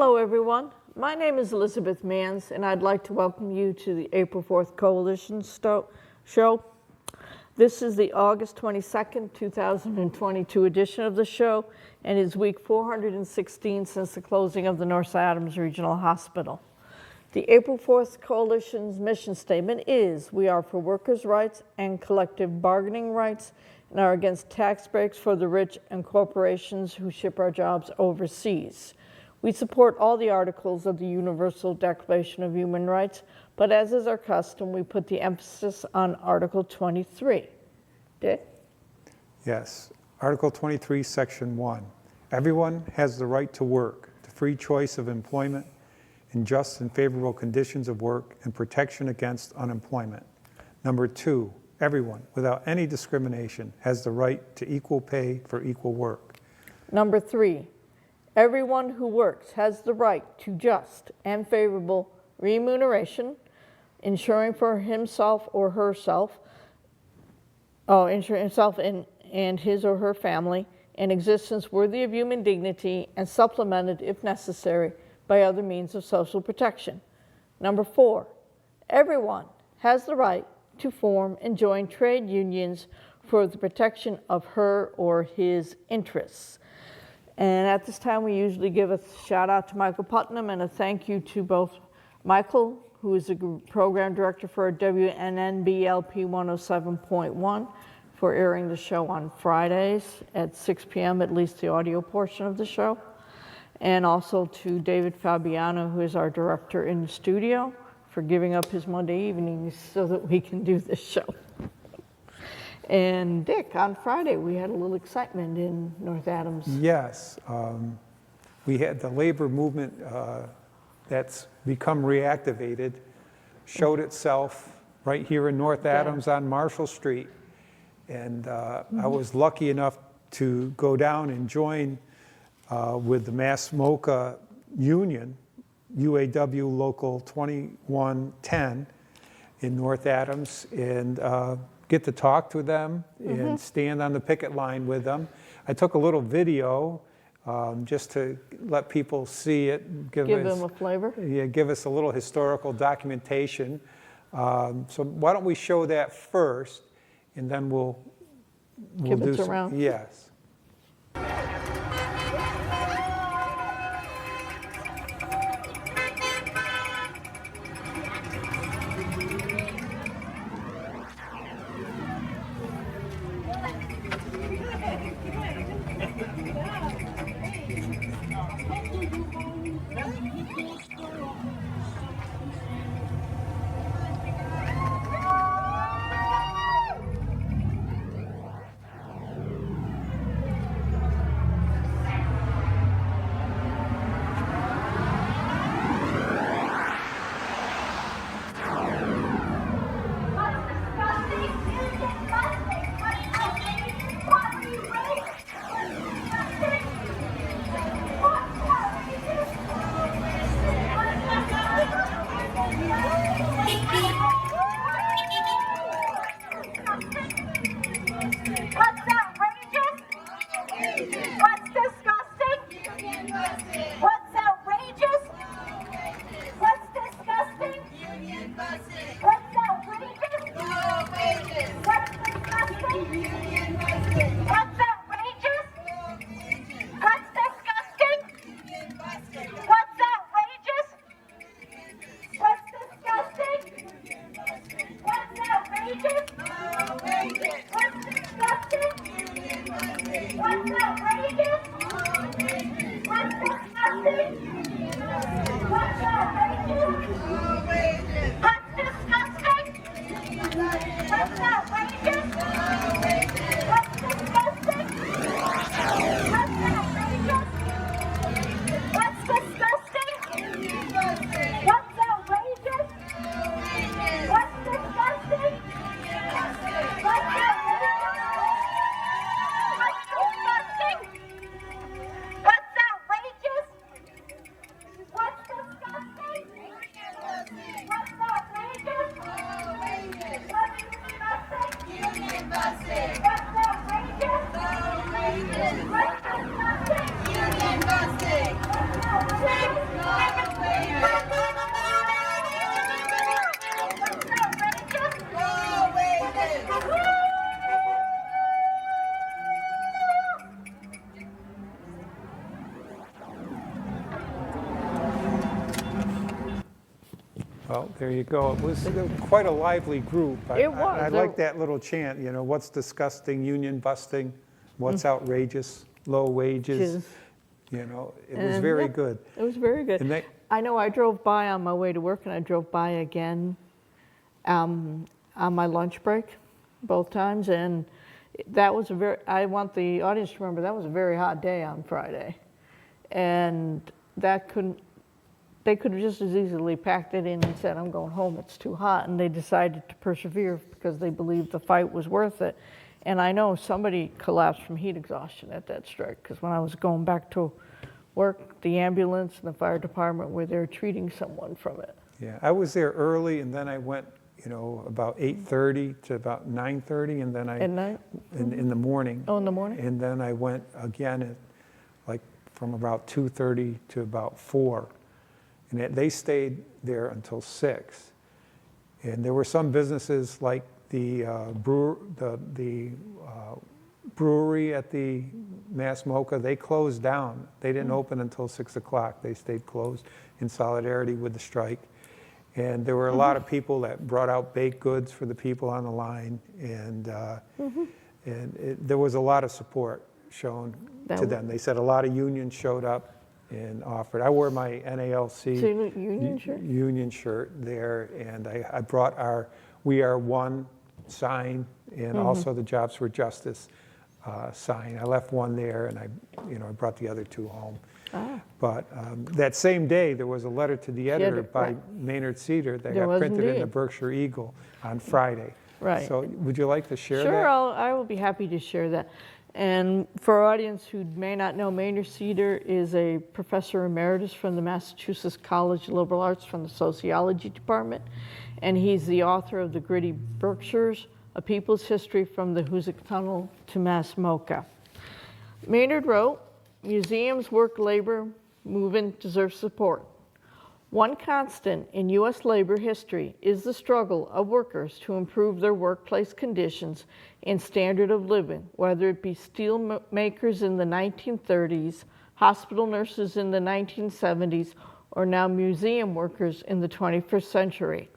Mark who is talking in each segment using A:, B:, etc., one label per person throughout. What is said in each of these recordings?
A: Hello, everyone. My name is Elizabeth Manns, and I'd like to welcome you to the April 4th Coalition Show. This is the August 22nd, 2022 edition of the show, and is week 416 since the closing of the North Adams Regional Hospital. The April 4th Coalition's mission statement is, we are for workers' rights and collective bargaining rights, and are against tax breaks for the rich and corporations who ship our jobs overseas. We support all the articles of the Universal Declaration of Human Rights, but as is our custom, we put the emphasis on Article 23. Dick?
B: Yes. Article 23, Section 1. Everyone has the right to work, to free choice of employment, in just and favorable conditions of work, and protection against unemployment. Number 2, everyone, without any discrimination, has the right to equal pay for equal work.
A: Number 3, everyone who works has the right to just and favorable remuneration, ensuring for himself or herself, and his or her family, an existence worthy of human dignity and supplemented, if necessary, by other means of social protection. Number 4, everyone has the right to form and join trade unions for the protection of her or his interests. And at this time, we usually give a shout out to Michael Putnam and a thank you to both Michael, who is the program director for WNNBLP 107.1, for airing the show on Fridays at 6 p.m., at least the audio portion of the show. And also to David Fabiano, who is our director in the studio, for giving up his Monday evenings so that we can do this show. And Dick, on Friday, we had a little excitement in North Adams.
B: Yes. We had the labor movement that's become reactivated, showed itself right here in North Adams on Marshall Street. And I was lucky enough to go down and join with the Mass MoCA Union, UAW Local 2110 in North Adams, and get to talk to them and stand on the picket line with them. I took a little video just to let people see it. Give
A: them a flavor?
B: Yeah, give us a little historical documentation. So why don't we show that first, and then we'll
A: Give
B: do
A: it around.
B: Yes.
C: What's outrageous?
B: Well, there you go. It was quite a lively group.
A: It was.
B: I like that little chant, what's disgusting, union busting, what's outrageous, low wages. It was very
A: yeah,
B: good.
A: It was very good.
B: And
A: I know I drove by on my way to work, and I drove by again on my lunch break both times, and that was I want the audience to remember that was a very hot day on Friday, and they could have just as easily packed it in and said, I'm going home, it's too hot, and they decided to persevere because they believed the fight was worth it. And I know somebody collapsed from heat exhaustion at that strike, because when I was going back to work, the ambulance and the fire department were there treating someone from it.
B: Yeah, I was there early, and then I went, about 8:30 to about 9:30, and then
A: At night?
B: in the morning.
A: Oh, in the morning?
B: And then I went again at from about 2:30 to about 4. And they stayed there until 6. And there were some businesses like the brewery at the Mass Mocha, they closed down. They didn't open until 6 o'clock. They stayed closed in solidarity with the strike. And there were a lot of people that brought out baked goods for the people on the line. And, there was a lot of support shown to them. They said a lot of unions showed up and offered. I wore my NALC union shirt there, and I brought our We Are One sign and also the Jobs for Justice sign. I left one there, and I brought the other two home. But that same day, there was a letter to the editor by Maynard Cedar that got printed in the Berkshire Eagle on Friday.
A: Right.
B: So would you like to share that?
A: Sure, I will be happy to share that. And for our audience who may not know, Maynard Cedar is a professor emeritus from the Massachusetts College of Liberal Arts from the Sociology Department. And he's the author of The Gritty Berkshires, A People's History from the Hoosick Tunnel to Mass Mocha. Maynard wrote, museums, work, labor, movement deserve support. One constant in U.S. labor history is the struggle of workers to improve their workplace conditions and standard of living, whether it be steel makers in the 1930s, hospital nurses in the 1970s, or now museum workers in the 21st century.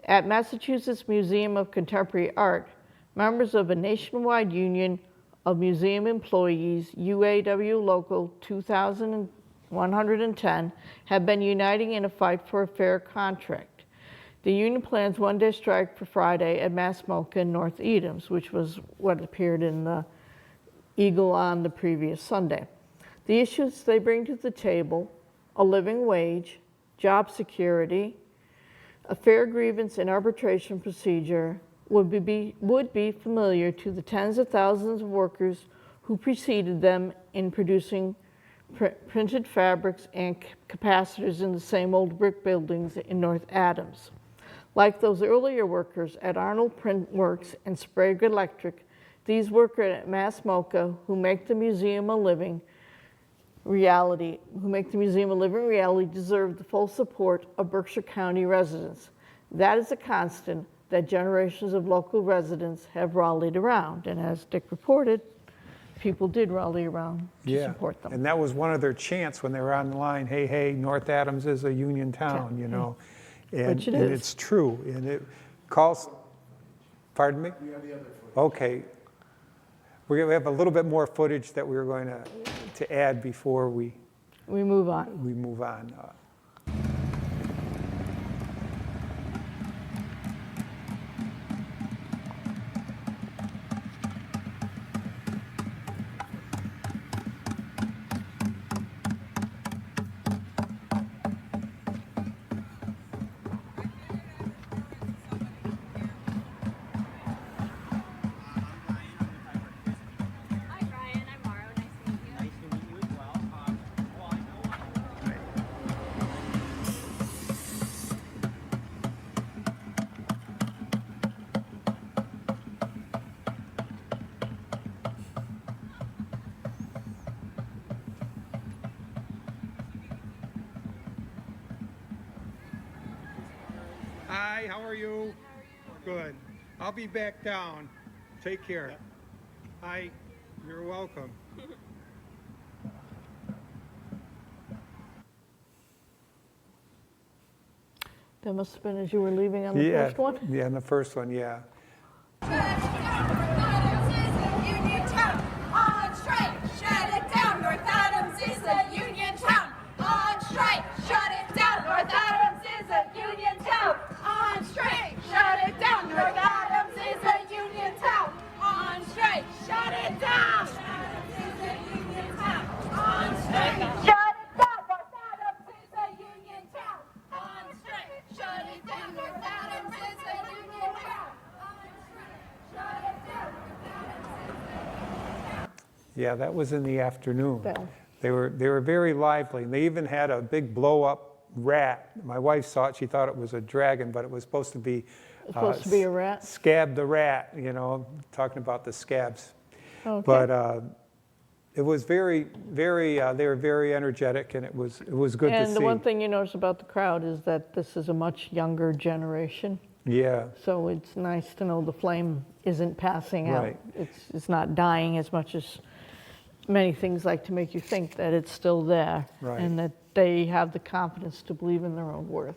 A: At Massachusetts Museum of Contemporary Art, members of a nationwide union of museum employees, UAW Local 2110, have been uniting in a fight for a fair contract. The union plans one-day strike for Friday at Mass Mocha in North Edams, which was what appeared in the Eagle on the previous Sunday. The issues they bring to the table, a living wage, job security, a fair grievance and arbitration procedure, would be familiar to the tens of thousands of workers who preceded them in producing printed fabrics and capacitors in the same old brick buildings in North Adams. Like those earlier workers at Arnold Print Works and Sprague Electric, these workers at Mass Mocha who make the museum a living reality deserve the full support of Berkshire County residents. That is a constant that generations of local residents have rallied around. And as Dick reported, people did rally around to support them.
B: And that was one of their chants when they were on the line, hey, hey, North Adams is a union town, And,
A: Which it
B: and
A: is.
B: it's true. And it calls, pardon me?
C: We have the other footage.
B: Okay. We're going to have a little bit more footage that we're going to add before we
A: move on.
B: move on.
D: Hi, Brian. I'm Maro. Nice to meet you.
B: Hi, how are you? Good. I'll be back down. Take care. Hi, you're welcome.
A: That must have been as you were leaving on the
B: Yeah,
A: first one?
B: yeah, in the first one, yeah.
C: Union town, on strike, shut it down. North Adams is a union town. On strike, shut it down. North Adams is a union town. On strike, shut it down. North Adams is a union town. On strike, shut it down. On strike, shut it down. North Adams is a union town. On strike, shut it down. North Adams is a union town. On strike, shut it down.
B: Yeah, that was in the afternoon.
A: Bell.
B: They were very lively, and they even had a big blow-up rat. My wife saw it, she thought it was a dragon, but it was supposed to be...
A: Supposed to be a rat?
B: Scab the rat, you know, talking about the scabs.
A: Okay.
B: But it was very, very, they were very energetic, and it was good to see.
A: And the one thing you notice about the crowd is that this is a much younger generation.
B: Yeah,
A: So it's nice to know the flame isn't passing out.
B: Right.
A: It's not dying as much as many things like to make you think that it's still there.
B: Right.
A: And that they have the confidence to believe in their own worth.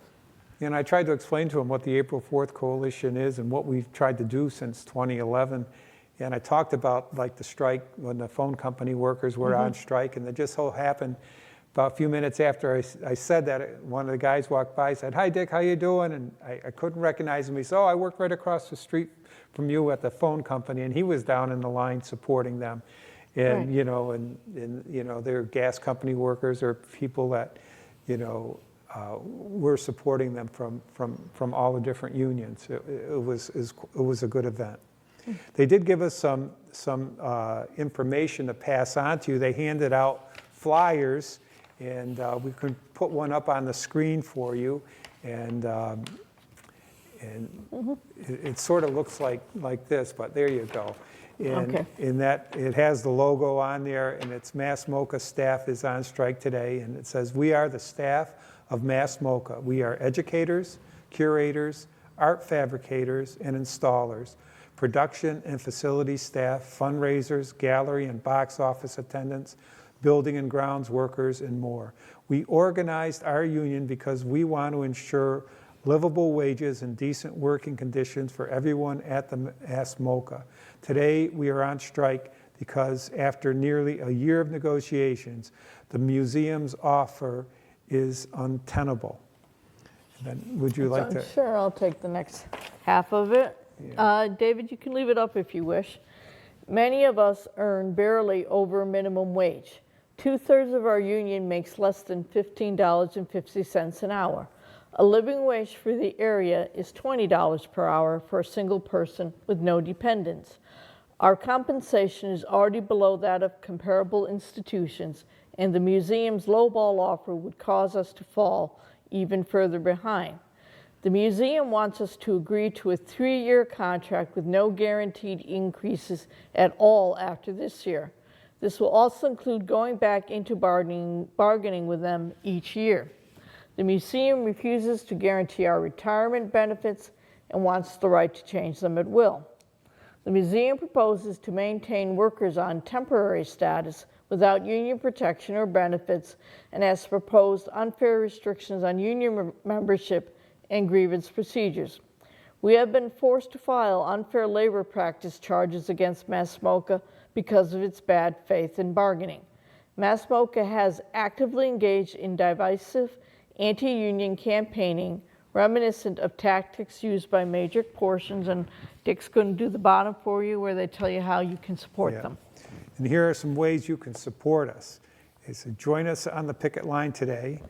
B: and I tried to explain to them what the April 4th Coalition is and what we've tried to do since 2011. And I talked about like the strike when the phone company workers were on strike, and it just so happened about a few minutes after I said that, one of the guys walked by and said, "Hi Dick, how you doing?" And I couldn't recognize him. He said, "Oh, I work right across the street from you at the phone company," and he was down in the line supporting them. And
A: Right.
B: you know, and you know, they're gas company workers or people that, you know, we're supporting them from all the different unions. It was a good event. They did give us some information to pass on to you. They handed out flyers, and we could put one up on the screen for you. And it sort of looks like this, but there you go. And
A: Okay.
B: in that, it has the logo on there, and it's Mass MoCA staff is on strike today, and it says, "We are the staff of Mass MoCA. We are educators, curators, art fabricators, and installers, production and facility staff, fundraisers, gallery and box office attendants, building and grounds workers, and more. We organized our union because we want to ensure livable wages and decent working conditions for everyone at the Mass MoCA. Today, we are on strike because after nearly a year of negotiations, the museum's offer is untenable." And then, would you like to?
A: Sure, I'll take the next half of it. David, you can leave it up if you wish. Many of us earn barely over minimum wage. 2/3 of our union makes less than $15.50 an hour. A living wage for the area is $20 per hour for a single person with no dependents. Our compensation is already below that of comparable institutions, and the museum's lowball offer would cause us to fall even further behind. The museum wants us to agree to a 3-year contract with no guaranteed increases at all after this year. This will also include going back into bargaining with them each year. The museum refuses to guarantee our retirement benefits and wants the right to change them at will. The museum proposes to maintain workers on temporary status without union protection or benefits, and has proposed unfair restrictions on union membership and grievance procedures. We have been forced to file unfair labor practice charges against Mass MoCA because of its bad faith in bargaining. Mass MoCA has actively engaged in divisive anti-union campaigning reminiscent of tactics used by major portions, and Dick's going to do the bottom for you where they tell you how you can support
B: Yeah.
A: them.
B: And here are some ways you can support us. Is to join us on the picket line today.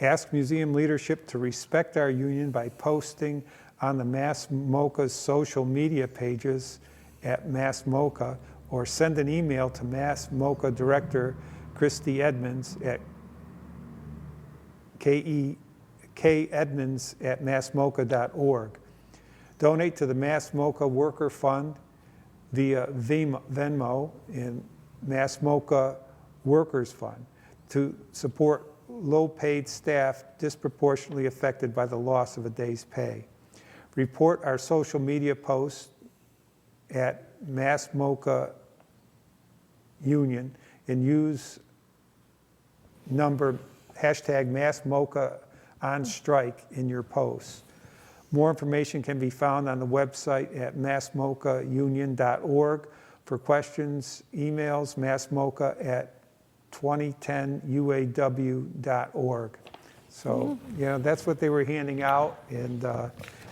B: Ask museum leadership to respect our union by posting on the Mass MoCA's social media pages at Mass MoCA, or send an email to Mass MoCA Director Christy Edmonds at kedmonds@massmoca.org. Donate to the Mass MoCA Worker Fund via Venmo and Mass MoCA Workers Fund to support low-paid staff disproportionately affected by the loss of a day's pay. Report our social media posts at Mass MoCA Union and use hashtag Mass MoCA on strike in your posts. More information can be found on the website at massmochaunion.org. For questions, emails massmocha@2010uaw.org. So, that's what they were handing out, and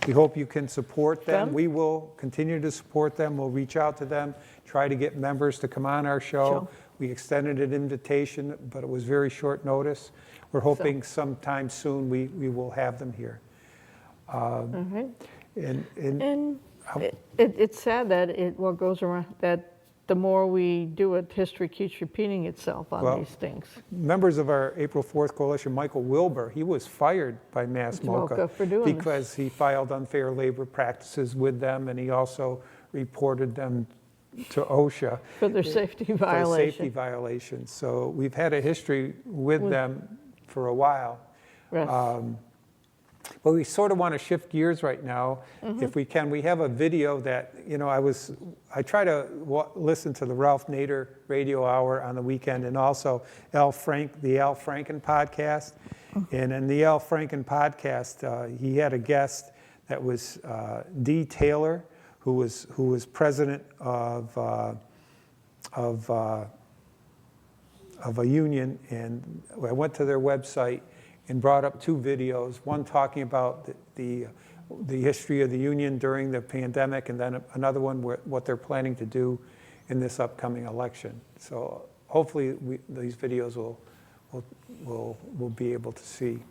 B: we hope you can support them. We will continue to support them. We'll reach out to them, try to get members to come on our show.
A: Sure.
B: We extended an invitation, but it was very short notice. We're hoping sometime soon we will have them here. And
A: It's sad that what goes around, that the more we do it, history keeps repeating itself on these things.
B: members of our April 4th Coalition, Michael Wilbur, he was fired by Mass
A: Mocha
B: MoCA
A: for doing this.
B: because he filed unfair labor practices with them, and he also reported them to OSHA
A: For their safety
B: for
A: violation.
B: safety violations. So we've had a history with them for a while.
A: Yes.
B: But we sort of want to shift gears right now, if we can. We have a video that, I try to listen to the Ralph Nader Radio Hour on the weekend, and also the Al Franken podcast. And in the Al Franken podcast, he had a guest that was Dee Taylor, who was president of a union, and I went to their website and brought up two videos, one talking about the history of the union during the pandemic, and then another one what they're planning to do in this upcoming election. So hopefully these videos we'll be able to see.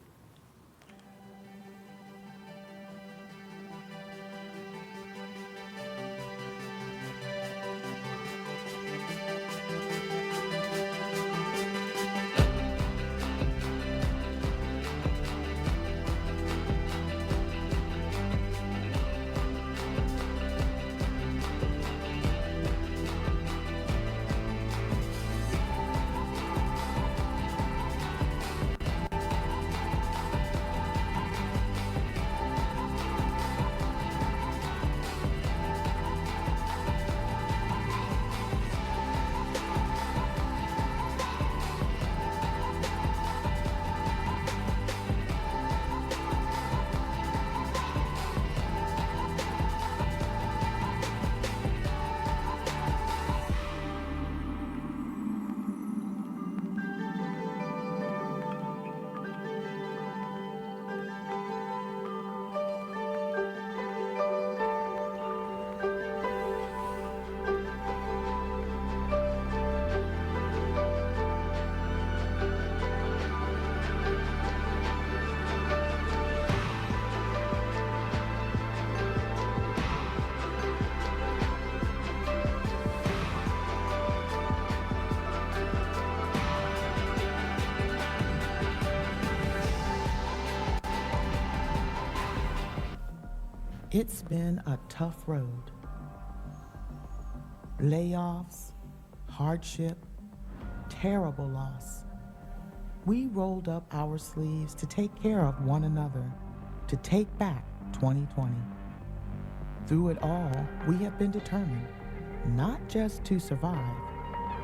E: It's been a tough road. Layoffs, hardship, terrible loss. We rolled up our sleeves to take care of one another, to take back 2020. Through it all, we have been determined not just to survive,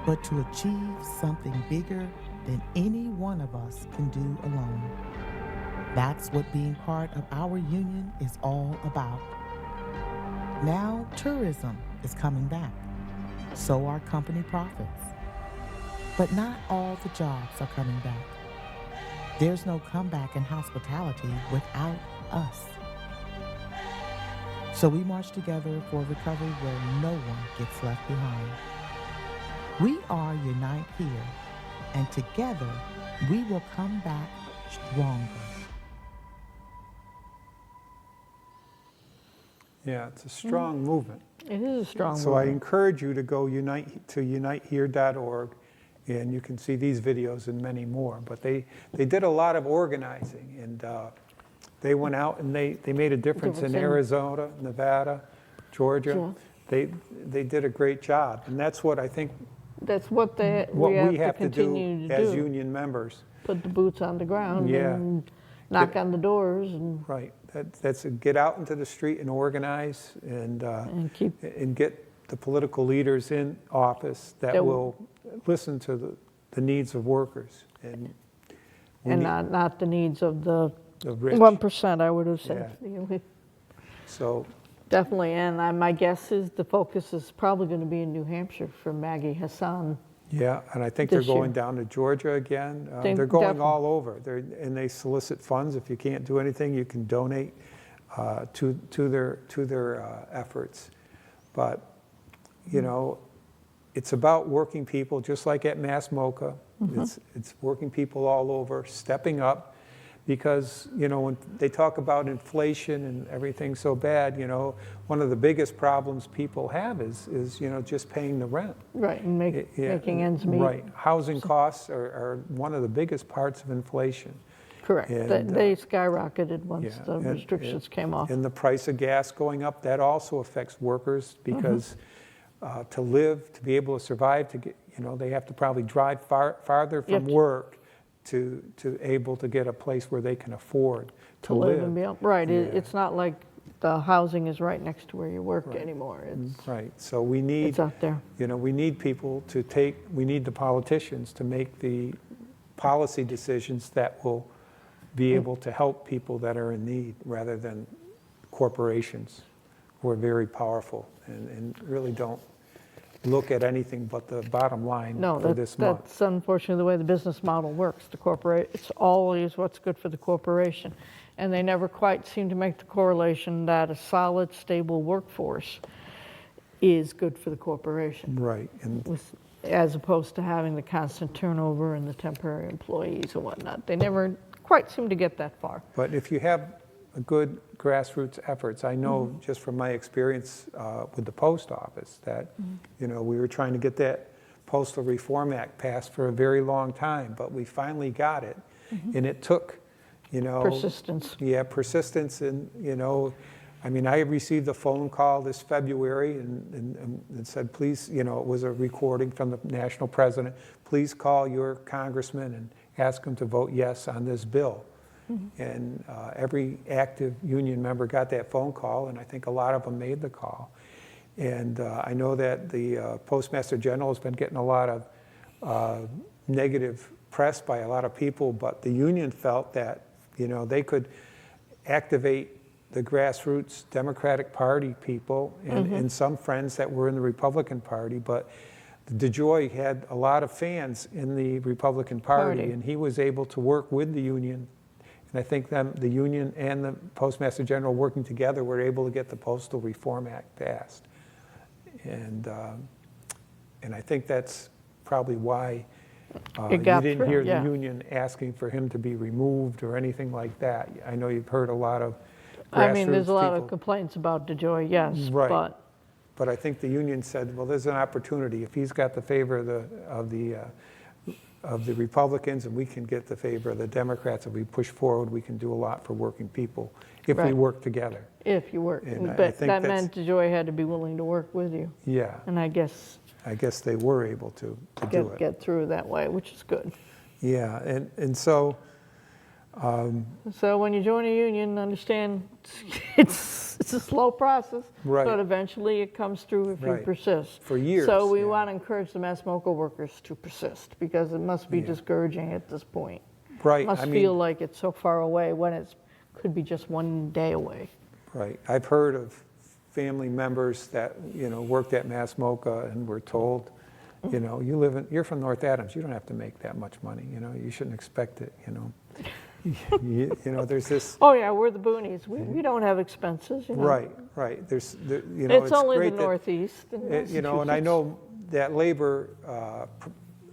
E: but to achieve something bigger than any one of us can do alone. That's what being part of our union is all about. Now tourism is coming back, so are company profits. But not all the jobs are coming back. There's no comeback in hospitality without us. So we march together for a recovery where no one gets left behind. We are Unite Here, and together we will come back stronger.
B: Yeah, it's a strong movement.
A: It is a strong
B: So I
A: movement.
B: encourage you to go to unitehere.org, and you can see these videos and many more. But they did a lot of organizing, and they went out and they made a difference in Arizona, Nevada, Georgia.
A: Sure.
B: They did a great job, and that's what I think
A: That's what
B: we have to
A: continue
B: do
A: to
B: as
A: do.
B: union members.
A: Put the boots on the ground
B: Yeah.
A: and knock on the doors and
B: Right. That's get out into the street and organize and
A: keep.
B: and get the political leaders in office that
A: That
B: will listen to the needs of workers. And we
A: And
B: need-
A: not the needs of the
B: the rich.
A: 1%, I would have said.
B: So,
A: Definitely, and my guess is the focus is probably going to be in New Hampshire for Maggie Hassan.
B: yeah, and I think they're
A: This year.
B: going down to Georgia again. They're going
A: Definitely.
B: all over. And they solicit funds. If you can't do anything, you can donate to their efforts. But, you know, it's about working people, just like at Mass MoCA. It's working people all over, stepping up. Because, you know, when they talk about inflation and everything so bad, you know, one of the biggest problems people have is you know, just paying the rent.
A: Right, and
B: Yeah,
A: making ends meet.
B: Right. Housing costs are one of the biggest parts of inflation.
A: Correct.
B: And,
A: They skyrocketed once
B: Yeah,
A: the
B: and-
A: restrictions came off.
B: And the price of gas going up, that also affects workers because to live, to be able to survive, to get, you know, they have to probably drive farther
A: You have
B: from
A: to-
B: work to able to get a place where they can afford to live.
A: And be up. Right,
B: Yeah.
A: it's not like the housing is right next to where you work anymore.
B: Right, so we need,
A: It's out there.
B: you know, we need people to we need the politicians to make the policy decisions that will be able to help people that are in need rather than corporations who are very powerful and really don't look at anything but the bottom line
A: No,
B: for this month.
A: that's unfortunately the way the business model works. It's always what's good for the corporation. And they never quite seem to make the correlation that a solid, stable workforce is good for the corporation,
B: Right, and
A: as opposed to having the constant turnover and the temporary employees and whatnot. They never quite seem to get that far.
B: but if you have a good grassroots efforts, I know
A: Mm-hmm.
B: just from my experience with the post office that,
A: Mm-hmm.
B: you know, we were trying to get that Postal Reform Act passed for a very long time, but we finally got it. And it took, you know.
A: Persistence.
B: Yeah, persistence and, you know, I mean, I received a phone call this February and said, please, you know, it was a recording from the national president, please call your congressman and ask him to vote yes on this bill. And every active union member got that phone call, and I think a lot of them made the call. And I know that the Postmaster General has been getting a lot of negative press by a lot of people, but the union felt that, you know, they could activate the grassroots Democratic Party people and some friends that were in the Republican Party, but DeJoy had a lot of fans in the Republican Party. And he was able to work with the union. And I think the union and the Postmaster General working together were able to get the Postal Reform Act passed. And I think that's probably why you
A: got
B: didn't
A: through,
B: hear
A: yeah.
B: the union asking for him to be removed or anything like that. I know you've heard a lot of
A: I mean, there's a lot of
B: people.
A: complaints about DeJoy, yes,
B: Right.
A: but
B: But I think the union said, well, there's an opportunity. If he's got the favor of the Republicans and we can get the favor of the Democrats, if we push forward, we can do a lot for working people if we
A: Right.
B: work together.
A: if you work.
B: And I
A: But
B: think
A: that
B: that's-
A: meant DeJoy had to be willing to work with you.
B: Yeah,
A: And I guess
B: I guess they were able to do it.
A: get through that way, which is good.
B: Yeah, and so,
A: So when you join a union, understand it's a slow process,
B: Right.
A: but eventually it comes through if you
B: Right.
A: persist.
B: For years,
A: So we
B: yeah.
A: want to encourage the Mass MoCA workers to persist because it must be
B: Yeah.
A: discouraging at this point.
B: right,
A: Must
B: I
A: feel
B: mean,
A: like it's so far away when it could be just one day away.
B: right. I've heard of family members that, you know, worked at Mass MoCA and were told, you know, you're from North Adams, you don't have to make that much money, you know, you shouldn't expect it, you know. You know, there's this,
A: Oh yeah, we're the boonies. We don't have expenses, you know.
B: right, you know,
A: It's only
B: great
A: the
B: that-
A: Northeast. in
B: You know, and I
A: Massachusetts.
B: know that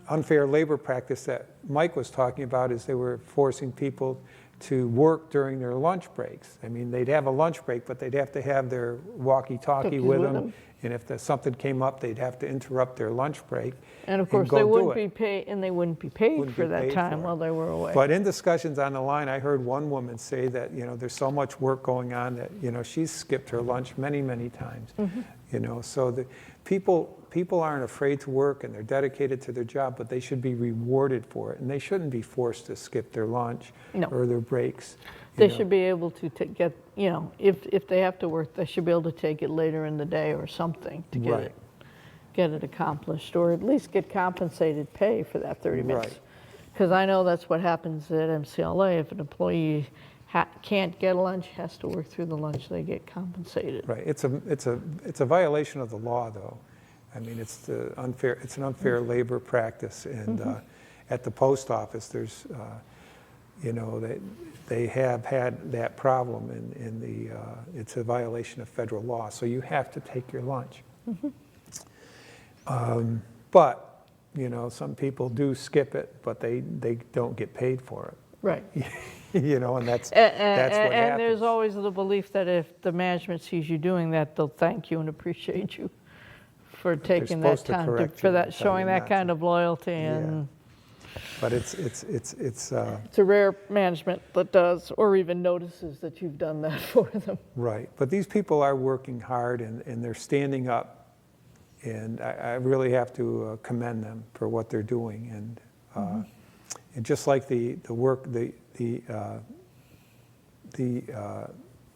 B: unfair labor practice that Mike was talking about is they were forcing people to work during their lunch breaks. I mean, they'd have a lunch break, but they'd have to have their walkie-talkie
A: Cookies
B: with
A: with
B: them.
A: them.
B: And if something came up, they'd have to interrupt their lunch break.
A: And of course,
B: go
A: they
B: do
A: wouldn't
B: it.
A: be paid, and they wouldn't be paid
B: Wouldn't
A: for
B: be
A: that
B: paid
A: time
B: for it.
A: while they were away.
B: But in discussions on the line, I heard one woman say that, you know, there's so much work going on that, you know, she's skipped her lunch many, many times. You know, so the people aren't afraid to work and they're dedicated to their job, but they should be rewarded for it. And they shouldn't be forced to skip their lunch
A: No.
B: or their breaks.
A: They
B: you know.
A: should be able to get, you know, if they have to work, they should be able to take it later in the day or something to
B: Right.
A: get it accomplished, or at least get compensated pay for that 30 minutes.
B: Right.
A: Because I know that's what happens at MCLA. If an employee can't get a lunch, has to work through the lunch, they get compensated.
B: Right, it's a violation of the law, though. I mean, it's an unfair labor practice, and at the post office, there's, you know, they have had that problem, and it's a violation of federal law, so you have to take your lunch. But, you know, some people do skip it, but they don't get paid for it.
A: Right.
B: You know, and that's what
A: And
B: happens.
A: there's always the belief that if the management sees you doing that, they'll thank you and appreciate you for taking that
B: supposed to
A: time,
B: correct
A: for
B: you
A: that,
B: and tell
A: showing
B: you
A: that
B: not
A: kind
B: to.
A: of loyalty. And
B: But it's
A: it's a rare management that does, or even notices that you've done that for them.
B: right. But these people are working hard, and they're standing up, and I really have to commend them for what they're doing. And just like the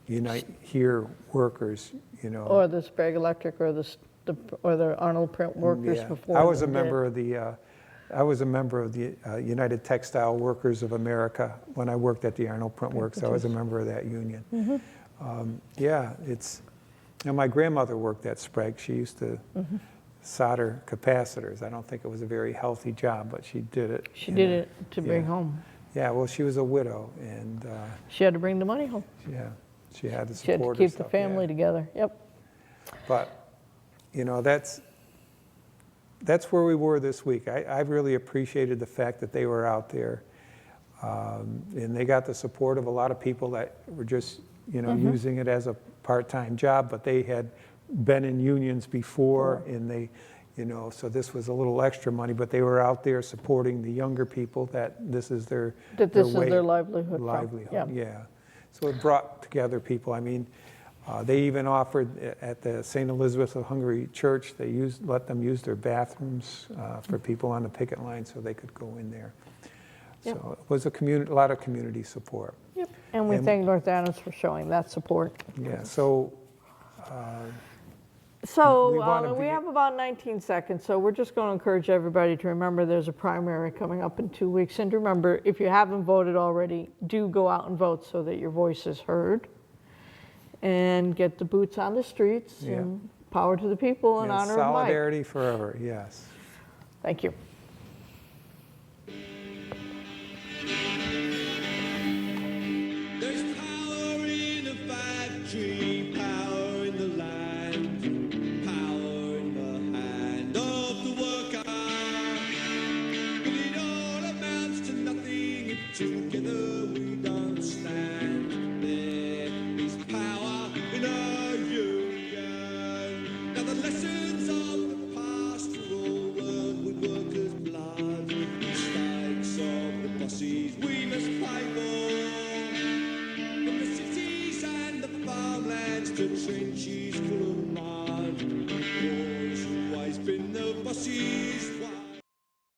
B: Unite Here workers, you know.
A: Or the Sprague Electric, or the Arnold Print workers
B: Yeah.
A: before.
B: I was a
A: them did.
B: member of the United Textile Workers of America when I worked at the Arnold Print Works. I was a member of that union. Yeah, it's. You know, my grandmother worked at Sprague. She used to solder capacitors. I don't think it was a very healthy job, but she did it.
A: She did it to bring
B: yeah.
A: home.
B: Yeah, well, she was a widow, and
A: She had to bring the money home.
B: yeah, she had to
A: She had to
B: support
A: keep the
B: herself,
A: family
B: yeah.
A: together. Yep.
B: But, you know, that's where we were this week. I really appreciated the fact that they were out there, and they got the support of a lot of people that were just, you know, using it as a part-time job, but they had been in unions before, and they, you know, so this was a little extra money, but they were out there supporting the younger people that this is their way-
A: their livelihood.
B: livelihood,
A: Yeah.
B: yeah. So it brought together people. I mean, they even offered at the St. Elizabeth of Hungary Church, they let them use their bathrooms for people on the picket line so they could go in there.
A: Yep.
B: So it was a lot of community support.
A: Yep. And we
B: And-
A: thank North Adams for showing that support.
B: Yeah, so
A: So
B: We wanna
A: we
B: be-
A: have about 19 seconds, so we're just going to encourage everybody to remember there's a primary coming up in 2 weeks. And remember, if you haven't voted already, do go out and vote so that your voice is heard. And get the boots on the streets,
B: Yeah.
A: and power to the people in
B: yeah,
A: honor of Mike.
B: solidarity forever, yes.
A: Thank you.
F: There's power in the factory, power in the land, power in the hand of the worker. But it all amounts to nothing if together we don't stand. There is power in a union. Now the lessons of the past were all learned with workers' blood. Mistakes of the bosses we must pay for. From the cities and the farmlands to trenches.